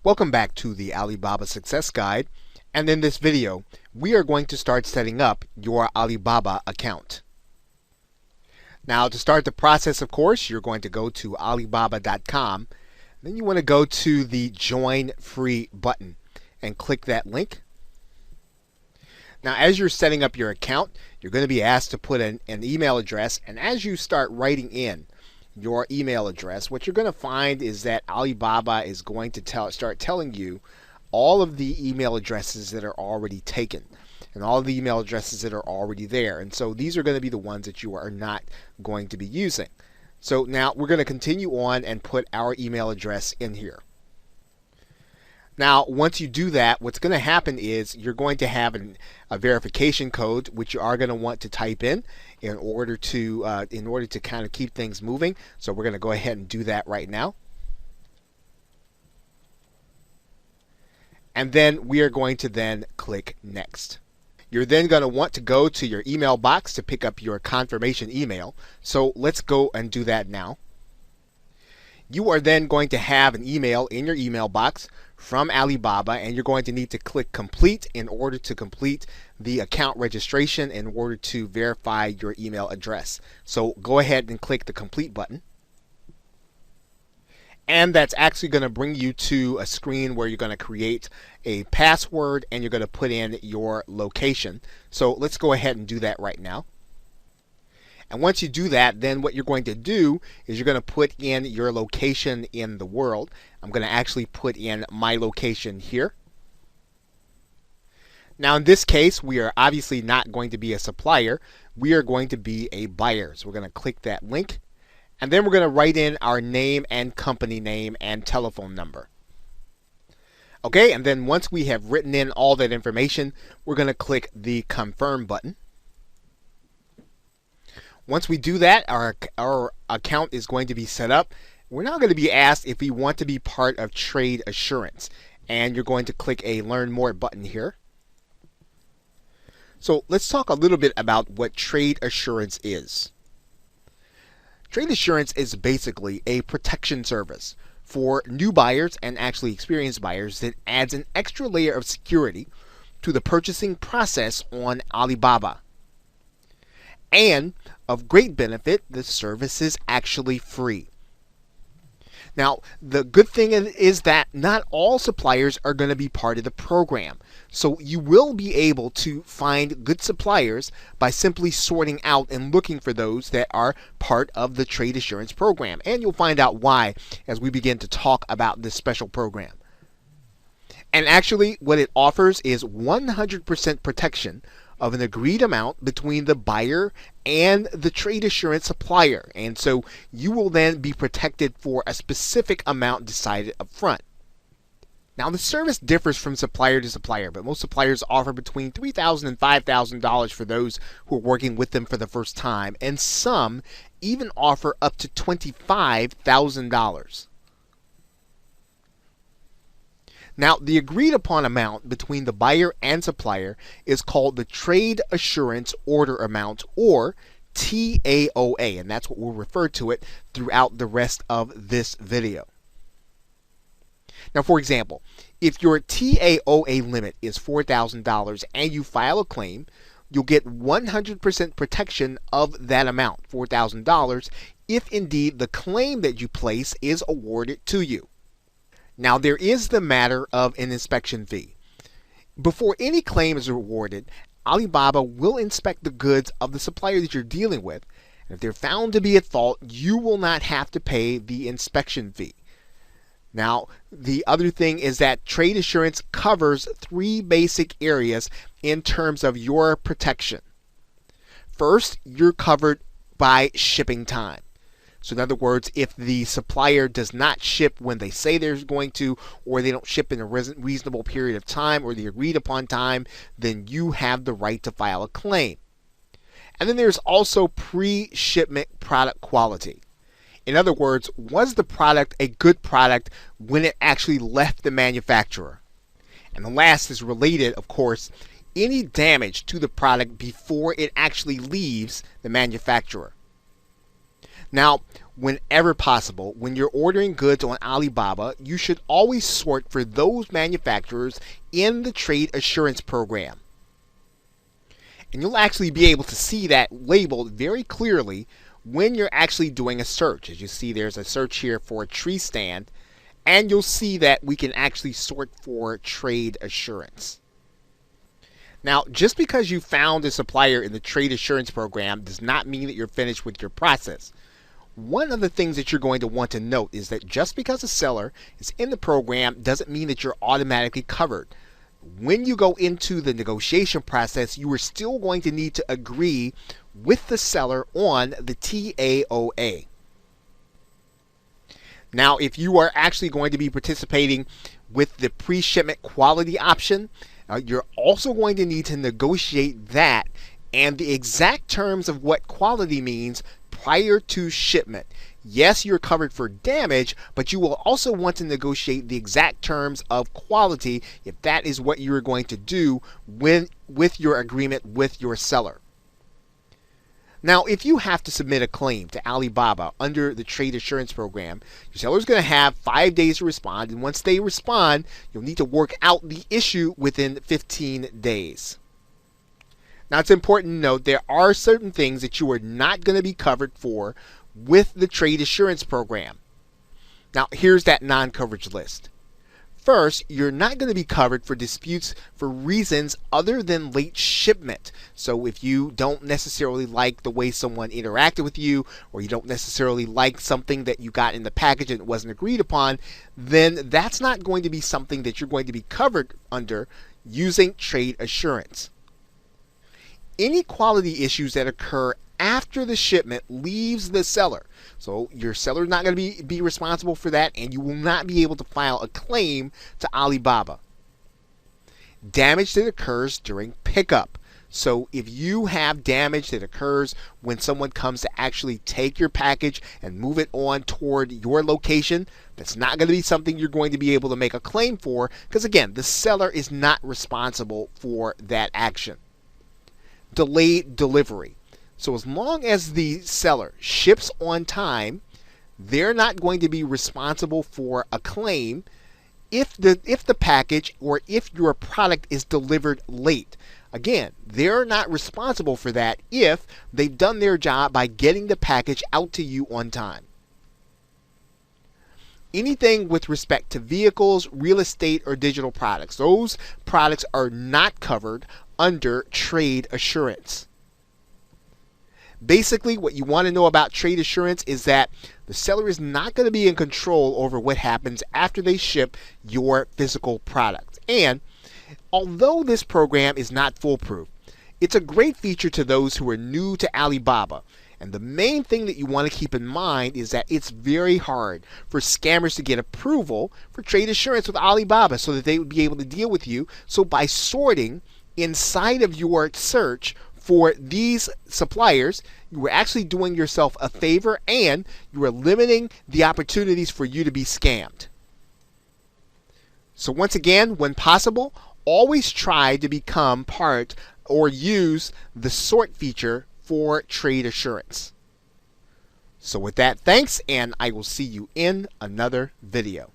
Welcome back to the Alibaba Success Guide, and in this video we are going to start setting up your Alibaba account. Now, to start the process, of course, you're going to go to Alibaba.com. Then you want to go to the Join Free button and click that link. Now, as you're setting up your account, you're going to be asked to put in an email address, and as you start writing in your email address, what you're going to find is that Alibaba is going to start telling you all of the email addresses that are already taken and all of the email addresses that are already there. And so these are going to be the ones that you are not going to be using. So now we're going to continue on and put our email address in here. Now, once you do that, what's going to happen is you're going to have a verification code, which you are going to want to type in order to kind of keep things moving. So we're going to go ahead and do that right now. And then we are going to then click Next. You're then going to want to go to your email box to pick up your confirmation email. So let's go and do that now. You are then going to have an email in your email box from Alibaba, and you're going to need to click Complete in order to complete the account registration in order to verify your email address. So go ahead and click the Complete button. And that's actually going to bring you to a screen where you're going to create a password and you're going to put in your location. So let's go ahead and do that right now. And once you do that, then what you're going to do is you're going to put in your location in the world. I'm going to actually put in my location here. Now, in this case, we are obviously not going to be a supplier. We are going to be a buyer. So we're going to click that link. And then we're going to write in our name and company name and telephone number. Okay, and then once we have written in all that information, we're going to click the Confirm button. Once we do that, our account is going to be set up. We're now going to be asked if we want to be part of Trade Assurance. And you're going to click a Learn More button here. So let's talk a little bit about what Trade Assurance is. Trade Assurance is basically a protection service for new buyers and actually experienced buyers that adds an extra layer of security to the purchasing process on Alibaba. And of great benefit, the service is actually free. Now, the good thing is that not all suppliers are going to be part of the program. So you will be able to find good suppliers by simply sorting out and looking for those that are part of the Trade Assurance program. And you'll find out why as we begin to talk about this special program. And actually, what it offers is 100% protection of an agreed amount between the buyer and the trade assurance supplier. And so you will then be protected for a specific amount decided up front. Now, the service differs from supplier to supplier, but most suppliers offer between $3,000 and $5,000 for those who are working with them for the first time, and some even offer up to $25,000. Now, the agreed upon amount between the buyer and supplier is called the Trade Assurance Order Amount, or TAOA, and that's what we'll refer to it throughout the rest of this video. Now, for example, if your TAOA limit is $4,000 and you file a claim, you'll get 100% protection of that amount, $4,000, if indeed the claim that you place is awarded to you. Now, there is the matter of an inspection fee. Before any claim is awarded, Alibaba will inspect the goods of the supplier that you're dealing with. And if they're found to be at fault, you will not have to pay the inspection fee. Now, the other thing is that Trade Assurance covers three basic areas in terms of your protection. First, you're covered by shipping time. So in other words, if the supplier does not ship when they say they're going to, or they don't ship in a reasonable period of time or the agreed upon time, then you have the right to file a claim. And then there's also pre-shipment product quality. In other words, was the product a good product when it actually left the manufacturer? And the last is related, of course, any damage to the product before it actually leaves the manufacturer. Now, Whenever possible, when you're ordering goods on Alibaba, you should always sort for those manufacturers in the trade assurance program. And you'll actually be able to see that labeled very clearly when you're actually doing a search. As you see, there's a search here for a tree stand, and you'll see that we can actually sort for trade assurance. Now, just because you found a supplier in the trade assurance program does not mean that you're finished with your process. One of the things that you're going to want to note is that just because a seller is in the program doesn't mean that you're automatically covered. When you go into the negotiation process, you are still going to need to agree with the seller on the TAOA. Now, if you are actually going to be participating with the pre-shipment quality option, you're also going to need to negotiate that and the exact terms of what quality means prior to shipment. Yes, you're covered for damage, but you will also want to negotiate the exact terms of quality if that is what you're going to do with your agreement with your seller. Now, if you have to submit a claim to Alibaba under the trade assurance program, your seller is going to have 5 days to respond, and once they respond, you'll need to work out the issue within 15 days. Now, it's important to note there are certain things that you are not going to be covered for with the trade assurance program. Now, here's that non-coverage list. First, you're not going to be covered for disputes for reasons other than late shipment. So if you don't necessarily like the way someone interacted with you, or you don't necessarily like something that you got in the package and it wasn't agreed upon, then that's not going to be something that you're going to be covered under using trade assurance. Any quality issues that occur after the shipment leaves the seller. So your seller is not going to be responsible for that, and you will not be able to file a claim to Alibaba. Damage that occurs during pickup. So if you have damage that occurs when someone comes to actually take your package and move it on toward your location, that's not going to be something you're going to be able to make a claim for, because again, the seller is not responsible for that action. Delayed delivery. So as long as the seller ships on time, they're not going to be responsible for a claim if the package or if your product is delivered late. Again, they're not responsible for that if they've done their job by getting the package out to you on time. Anything with respect to vehicles, real estate, or digital products, those products are not covered under trade assurance. Basically, what you want to know about trade assurance is that the seller is not going to be in control over what happens after they ship your physical product. And although this program is not foolproof, it's a great feature to those who are new to Alibaba. And the main thing that you want to keep in mind is that it's very hard for scammers to get approval for trade assurance with Alibaba so that they would be able to deal with you. So by sorting inside of your search for these suppliers, you are actually doing yourself a favor, and you are limiting the opportunities for you to be scammed. So once again, when possible, always try to become part or use the sort feature for trade assurance. So with that, thanks, and I will see you in another video.